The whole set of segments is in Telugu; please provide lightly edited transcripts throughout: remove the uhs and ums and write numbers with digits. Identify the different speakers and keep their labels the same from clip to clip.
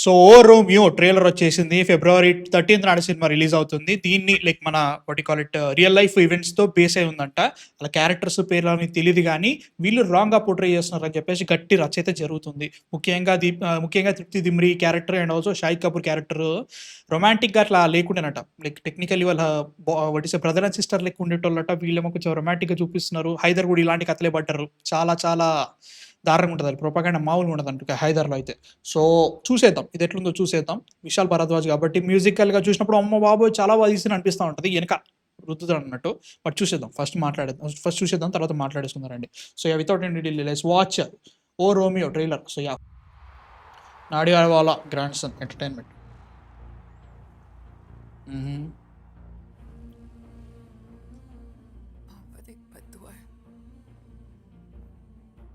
Speaker 1: సో రోమియో ట్రైలర్ వచ్చేసింది. ఫిబ్రవరి 13th నాడు సినిమా రిలీజ్ అవుతుంది. దీన్ని లైక్ మన what call it real life ఈవెంట్స్‌తో బేస్ అయి ఉందంట. అలా క్యారెక్టర్స్ పేర్లు అని తెలీదు గానీ, వీళ్ళు రాంగ్‌గా పోర్ట్రే చేస్తున్నారని చెప్పేసి గట్టి రచ్చ అయితే జరుగుతుంది. ముఖ్యంగా Tripti Dimri character and also Shahid Kapoor character రొమాంటిక్‌గా అట్లా లేకుండేనట. లైక్ టెక్నికల్లీ వాళ్ళ what is brother and sister లెక్క ఉండేటోళ్ళట. వీళ్ళేమో కొంచెం రొమాంటిక్‌గా చూపిస్తున్నారు. హైదర్ కూడా ఇలాంటి కథలే పడ్డారు. చాలా చాలా దారుణంగా ఉంటది. ప్రొపగండా మామూలుగా ఉండదంట హైదర్‌లో అయితే. సో చూసేద్దాం. ఇది ఎట్లుందో చూసేద్దాం. విశాల్ భరద్వాజ్ కాబట్టి మ్యూజికల్‌గా చూసినప్పుడు అమ్మ బాబోయ్! చాలా బాగా తీసిండ్రు అనిపిస్తా ఉంటది. ఎనక రుద్దుతాడు అన్నట్టు. బట్ చూసేద్దాం. ఫస్ట్ చూసేద్దాం. తర్వాత మాట్లాడేసుకుందాం రండి. So without any delay let's watch O Romeo trailer. So Nadiadwala grandson entertainment. హుహు.
Speaker 2: मोहब्बत एक बद्दुआ है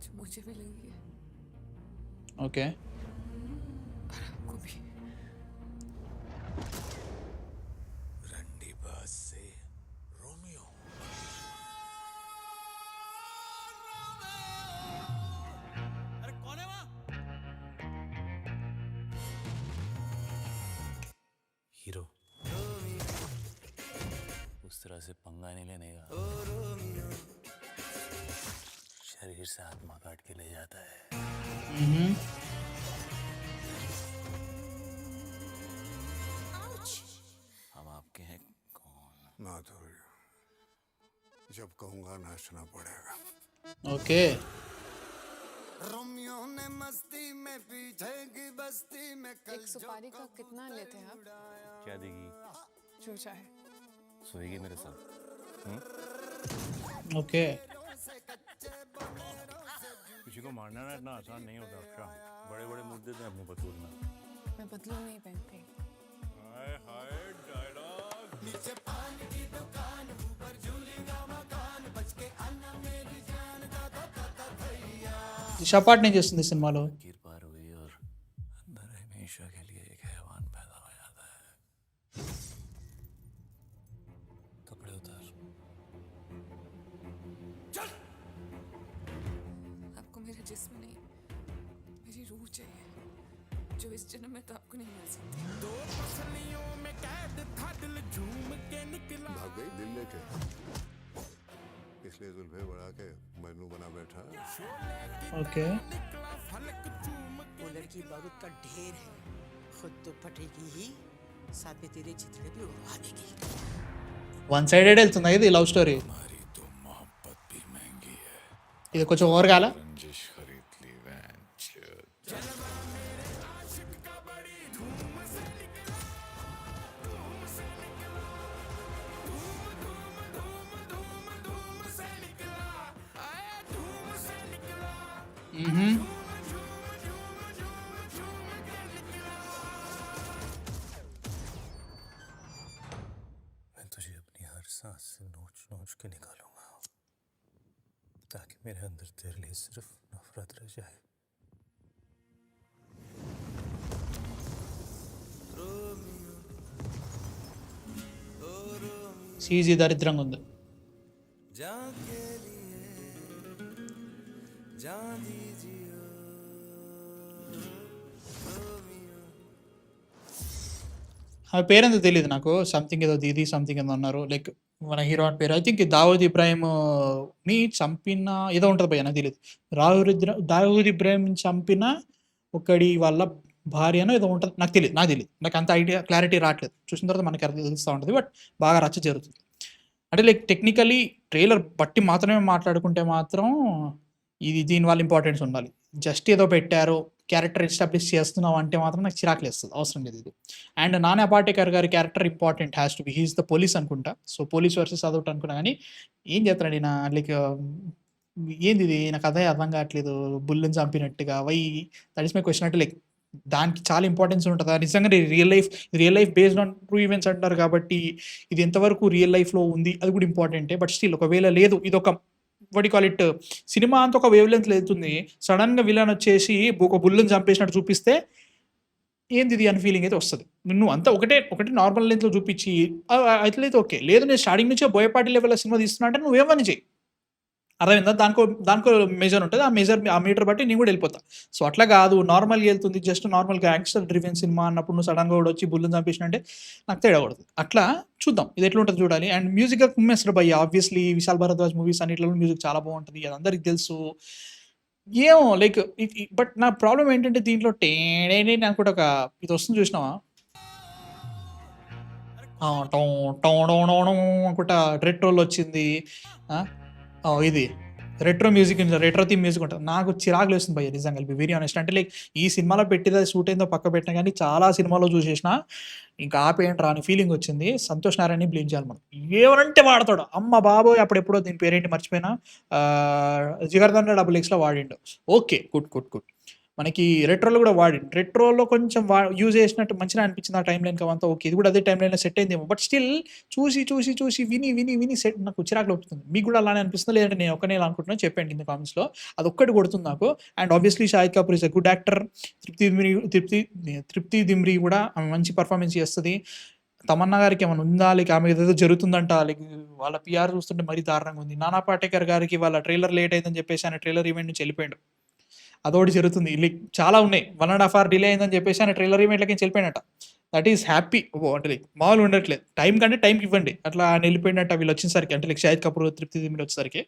Speaker 2: जो मुझे भी लगी है
Speaker 1: ఓకే.
Speaker 2: और आपको भी.
Speaker 3: रंडी बाज से रोमियो अरे कौन है वहां हीरो उस तरह से पंगा नहीं लेने का शरीर से आत्मा काट के ले जाता है
Speaker 1: హుహు.
Speaker 3: हम आपके हैं कौन
Speaker 4: माधुर्य जब कहूंगा नाचना पड़ेगा
Speaker 1: ఓకే.
Speaker 4: रोमियो ने मस्ती में पीछे की बस्ती में
Speaker 2: एक सुपारी का कितना लेते हैं आप?
Speaker 3: क्या देगी
Speaker 2: जो चाहे.
Speaker 3: सोएगी मेरे साथ
Speaker 1: ఓకే.
Speaker 3: किसी को मारना ना इतना आसान नहीं होता अक्षा बड़े बड़े मुद्दे थे अपने बतूल में
Speaker 2: मैं बदलू नहीं पहनती.
Speaker 3: हाय हाय डायलॉग
Speaker 1: షపాట్‌ని ఏం చేస్తుంది ఈ సినిమాలో?
Speaker 3: गिर पार हुई और अंदर हमेशा के लिए एक हैवान पैदा हो जाता है कपड़े उतार
Speaker 2: आपको मेरा जिस्म नहीं, मेरी रूह चाहिए जो इस जन्म में तो आपको नहीं मिल सकती.
Speaker 4: भाग गई दिल लेके इसलिए जुल्फे बढ़ा के मजनू बना बैठा
Speaker 1: ఓకే.
Speaker 5: वो लड़की बारूद का ढेर है, खुद तो फटेगी ही, साथ में तेरे चितड़े भी उड़वा देगी.
Speaker 1: వన్ सైడెడ్ వెళ్తుందా ఇది లవ్ స్టోరీ?
Speaker 3: हमारी तो मोहब्बत भी महंगी है
Speaker 1: ఇది కొంచెం ఓవర్ కాలా?
Speaker 3: रंजिश खरीद ली वेंचर
Speaker 1: హుహు.
Speaker 3: मैं तुझे अपनी हर सांस से नोच नोच के निकालूंगा ताकि मेरे अंदर तेरे लिए सिर्फ नफरत रह जाए
Speaker 1: సీజీ దరిద్రంగా ఉంది. ఆమె పేరెందుకు తెలీదు నాకు. సంథింగ్ ఏదో దీది సంథింగ్ ఏదో అన్నారు. లైక్ మన హీరోయిన్ పేరు ఐ థింక్ దావూద్ ఇబ్రాహింని చంపిన ఏదో ఉంటది భయ్యా నాకు తెలీదు. దావూద్ ఇబ్రాహింని చంపిన ఒకడి వాళ్ళ భార్యనో ఏదో ఉంటది. నాకు తెలీదు. నాకు అంత ఐడియా క్లారిటీ రావట్లేదు. చూసిన తర్వాత మనకి తెలుస్తా ఉంటది. బట్ బాగా రచ్చ జరుగుతుంది. అంటే లైక్ టెక్నికల్లీ ట్రైలర్ బట్టి మాత్రమే మాట్లాడుకుంటే మాత్రం దీనివల్ల ఇంపార్టెన్స్ ఉండాలి. జస్ట్ ఏదో పెట్టారు, క్యారెక్టర్ ఎస్టాబ్లిష్ చేస్తున్నాం అంటే మాత్రం నాకు చిరాకులేస్తది. అవసరం లేదు ఇది. అండ్ నానా పాటేకర్ గారి character important has to be. He is the police అనుకుంటా. సో పోలీస్ వర్సెస్ అదొకటి అనుకున్నా గానీ ఏం చేస్తాడండి ఈయన లైక్ ఏందిది నాకు అదే అర్థం కావట్లేదు. బుల్లిని చంపినట్టుగా దట్ ఈస్ మై క్వెషన్. అంటే లైక్ దానికి చాలా ఇంపార్టెన్స్ ఉంటదా? నిజంగా real life based on true events అంటారు కాబట్టి ఇది ఎంతవరకు రియల్ లైఫ్‌లో ఉంది అది కూడా ఇంపార్టెంటే. బట్ స్టిల్ ఒకవేళ లేదు ఇదొక what you call it cinema అంతా ఒక వేవ్ లెంగ్త్‌లో వెళ్తుంది. సడెన్‌గా విలన్ వచ్చేసి ఒక బుల్లిని చంపేసినట్టు చూపిస్తే ఏందిది అని ఫీలింగ్ అయితే వస్తది. నువ్వు అంతా ఒకటే నార్మల్ లెంగ్త్‌లో చూపించి అట్లయితే ఓకే. లేదు నేను స్టార్టింగ్ నుంచే బోయపాటి లెవెల్‌లో సినిమా తీస్తున్నా అంటే నువ్వేమని చెయ్యి. అర్థమైందా? దానికో మెజర్ ఉంటది. ఆ మీటర్ బట్టి నేను కూడా వెళ్ళిపోతా. సో, అట్లా కాదు నార్మల్‌గా వెళ్తుంది. Just normal gangster driven cinema అన్నప్పుడు నువ్వు సడెన్‌గా ఒకడొచ్చి బుల్లిని చంపేసినంటే నాకు తేడా కొడతది. అట్లా చూద్దాం. ఇది ఎట్లుంటదో చూడాలి. అండ్ మ్యూజిక్‌గా కుమ్మేస్తాడు భయ్యా. ఆబ్వియస్‌లీ విశాల్ భరద్వాజ్ మూవీస్ అన్నిట్లలో మ్యూజిక్ చాలా బావుంటది. అది అందరికి తెలుసు. ఏమో లైక్ బట్ నా ప్రాబ్లమ్ ఏంటంటే దీంట్లో టేడేడే అనుకుంట ఒక ఇది వస్తుంది చూసినావా? టొ టొడొడొడొ అనుకుంటా రెట్రోలొచ్చింది. ఆ! ఇది రెట్రో థీమ్ మ్యూజిక్ ఉంటది. నాకు చిరాకు లేస్తుంది భయ్యా నిజంగా బి వెరీ హానెస్ట్. అంటే లైక్ ఈ సినిమాలో పెట్టింది అది సూట్ అయిందో పక్కకు పెట్టినా గానీ చాలా సినిమాల్లో చూసేసినా ఇంకా ఆపేయండిరా అని ఫీలింగ్ వచ్చింది. సంతోష్ నారాయణని బ్లేమ్ చేయాలి మనం. ఏమనంటే వాడతాడు. అమ్మ బాబోయ్! అప్పుడెప్పుడో దీని పేరేంటి మర్చిపోయినా. 'జిగర్‌దండ డబుల్ ఎక్స్‌లో' వాడిండు. ఓకే. గుడ్. మనకి రెట్రోలో కూడా వాడిండు. రెట్రోలో కొంచెం యూజ్ చేసినట్టు మంచిగా అనిపించింది ఆ టైమ్ లైన్‌కి అవంతా ఓకే. ఇది కూడా అదే టైమ్ లైన్‌లో సెట్ అయిందేమో. బట్ స్టిల్ చూసి విని సెట్ నాకు చిరాకు లేపుతుంది. మీకు కూడా అలానే అనిపిస్తుందా? లేదంటే నేను ఒక్కనే ఇలా అనుకుంటున్నా చెప్పండి కింద కామెంట్స్‌లో. అదొక్కటి కొడుతుంది నాకు. And obviously Shahid Kapoor is a good actor. తృప్తి దిమ్రీ కూడా ఆమె మంచి పెర్ఫార్మన్స్ చేస్తది. తమన్నా గారికి ఏమైనా ఉందా? లైక్ ఆమె ఏదేదో జరుగుతుందంట. లైక్ వాళ్ళ పీఆర్ చూస్తుంటే మరీ దారుణంగా ఉంది. నానా పాటేకర్ గారికి వాళ్ళ ట్రైలర్ లేట్ అయిందని చెప్పేసి ఆయన ట్రైలర్ ఈవెంట్ నుంచి వెళ్ళిపోయిండు. అదోకటి జరుగుతుంది. లైక్ చాలా ఉన్నాయి. 1 ½ అవర్ డిలే అయిందని చెప్పేసి ఆయన ట్రైలర్ ఈవెంట్‌లకి నుంచి వెళ్ళిపోయినట. That is happy. అంటే లైక్ మామూలుగా ఉండట్లేదు. టైం కంటే టైంకి ఇవ్వండి. అట్లా ఆయన వెళ్ళిపోయినట్టు వీళ్ళొచ్చేసరికి అంటే లైక్ షాహిద్ కపూర్, తృప్తి దిమ్రీ వచ్చేసరికి.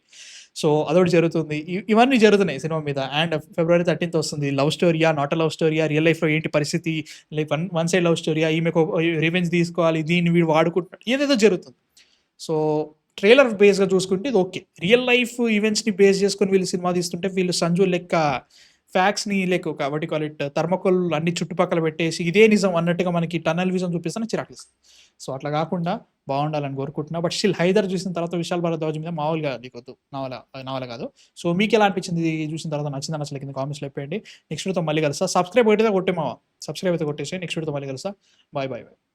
Speaker 1: సో, అదోకటి జరుగుతుంది. ఇవన్నీ జరుగుతున్నాయి సినిమా మీద. అండ్ ఫిబ్రవరి 13థ్ వస్తుంది. లవ్ స్టోరీయా? నాట్ ఎ లవ్ స్టోరీయా? రియల్ లైఫ్‌లో ఏంటి పరిస్థితి? లైక్ వన్ సైడ్ లవ్ స్టోరీయా? ఈమెకు రివెంజ్ తీసుకోవాలి. దీన్ని వీడు వాడుకుంటున్నాడు. ఏదేదో జరుగుతుంది. సో, ట్రైలర్ బేస్‌గా చూసుకుంటే ఇది ఓకే. రియల్ లైఫ్ ఈవెంట్స్‌ని బేస్ చేసుకొని వీళ్ళు సినిమా తీస్తుంటే వీళ్ళు సంజు లెక్క ఫ్యాక్ట్స్‌ని లైక్ ఒక what you call it thermocol అన్ని చుట్టుపక్కల పెట్టేసి ఇదే నిజం అన్నట్టుగా మనకి టన్నల్ విజన్ చూపిస్తే నాకు చిరాకులేస్తుంది. సో, అట్లా కాకుండా బావుండాలని కోరుకుంటున్నా. బట్ స్టిల్ 'హైదర్' చూసిన తర్వాత విశాల్ భరద్వాజ్ మీద మామూలుగా నీకొద్దు. నవల కాదు. సో, మీకెలా అనిపించింది ఇది చూసిన తర్వాత? నచ్చిందా నచ్చలేదా కింద కామెంట్స్‌లో చెప్పేయండి. నెక్స్ట్ వీడియోతో మళ్ళీ కలుస్తా. సబ్స్క్రైబ్ అయితే కొట్టే మావ. సబ్స్క్రైబ్ అయితే కొట్టేసేయండి. నెక్స్ట్ వీడియోతో మళ్ళీ కలుస్తా. బాయ్.